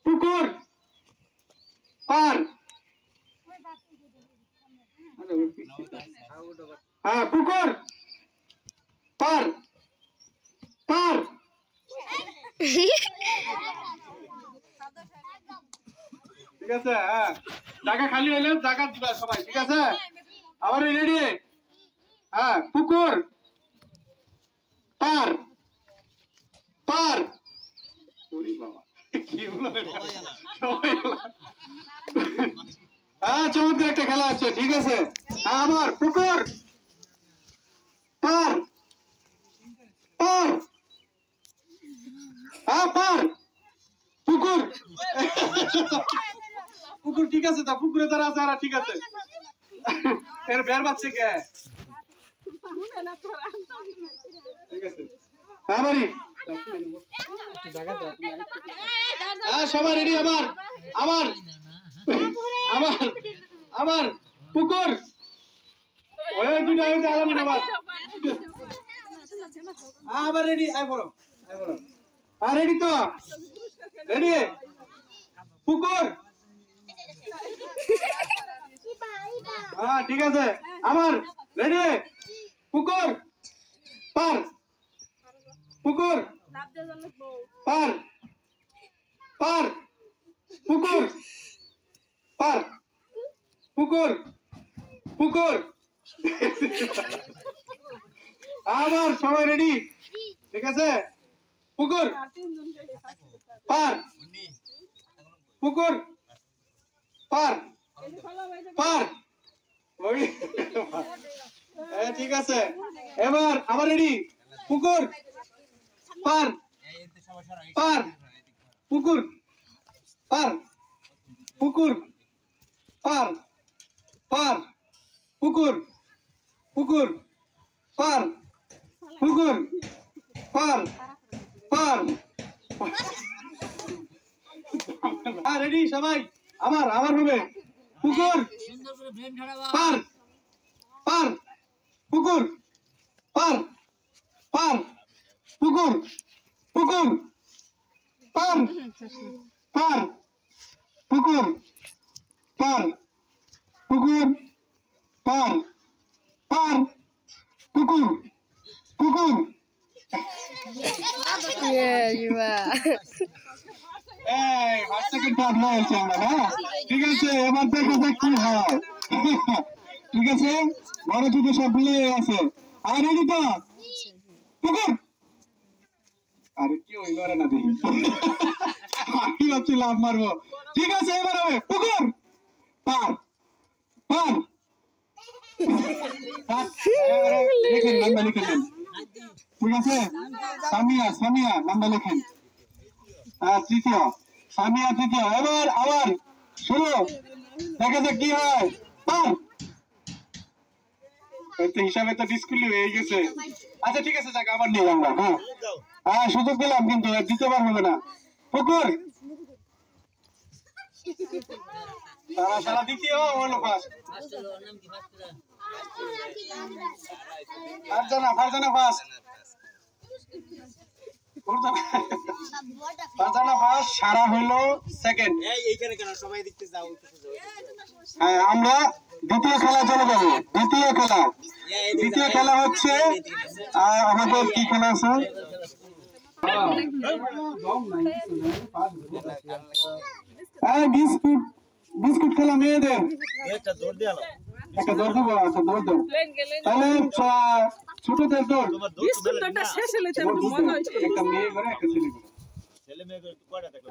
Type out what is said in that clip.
পুকুর পার হ্যাঁ পুকুর পার পার ঠিক আছে হ্যাঁ জায়গা খালি হইলে জায়গা দিবা সবাই ঠিক আছে আবার রেডি হ্যাঁ পুকুর পার পার ওরে বাবা কি হলো সবাই হ্যাঁ চমৎকার একটা খেলা আছে ঠিক আছে আবার পুকুর পার পার হ্যাঁ পার পুকুর পুকুর ঠিক আছে তা পুকুরে যারা আছে আর ঠিক আছে এর বের বাচ্চা কে ঠিক আছে হ্যাঁ বাড়ি হ্যাঁ সবাই রেডি আবার আবার আবার আবার পুকুর ওই দুটো হইতে আলামিন আবার আবার রেডি আই বড় আর রেডি তো রেডি পুকুর হ্যাঁ ঠিক আছে আবার রেডি পুকুর পার পুকুর পার পার পুকুর পার পুকুর পুকুর আবার সবাই রেডি ঠিক আছে পুকুর পার পুকুর পার পার ওই ঠিক আছে এবার আবার রেডি পুকুর পার পার পুকুর পার পুকুর পার পার পুকুর পুকুর পার পুকুর পার পার রেডি সবাই আবার আবার হবে পুকুর পার পার পুকুর পার পার পুকুর পুকুর পার পার পুকুর পার পুকুর পার পার পুকুর পুকুর ঠিক আছে এবার দেখা যাক কি হয় ঠিক আছে বড় ছোট সব ভুলে আছে আর রেডি তো পুকুর আরে কি হইল রে না দেখি আমি ভাবছি লাভ মারবো ঠিক আছে এবার হবে পুকুর পার পার লিখেন নাম্বার লিখেন ঠিক আছে সামিয়া সামিয়া নাম্বার লিখেন তৃতীয় সামিয়া তৃতীয় এবার আবার শুরু দেখা যাক কি হয় পার হিসাবে তো ডিসকুলি হয়ে গেছে আচ্ছা ঠিক আছে যাক আবার নিয়ে আমরা হ্যাঁ হ্যাঁ সুযোগ দিলাম কিন্তু দ্বিতীয়বার হবে না পুকুর সারা সারা দ্বিতীয় হলো first Farzana first Farzana first Sara হলো সেকেন্ড এইখানে কেন সবাই দেখতে যাও হ্যাঁ আমরা দ্বিতীয় খেলা চলে যাব দ্বিতীয় খেলা হচ্ছে আমাদের কি খেলা আছে বিস্কুট বিস্কুট খেলা মেয়েদের একটা দৌড় দেবো আচ্ছা দৌড় দাও তাহলে ছোটদের দৌড় বিস্কুটটা শেষ হলে একটা মেয়ে করে একটা ছেলে করে ছেলে মেয়ে করে কয়টা দেখো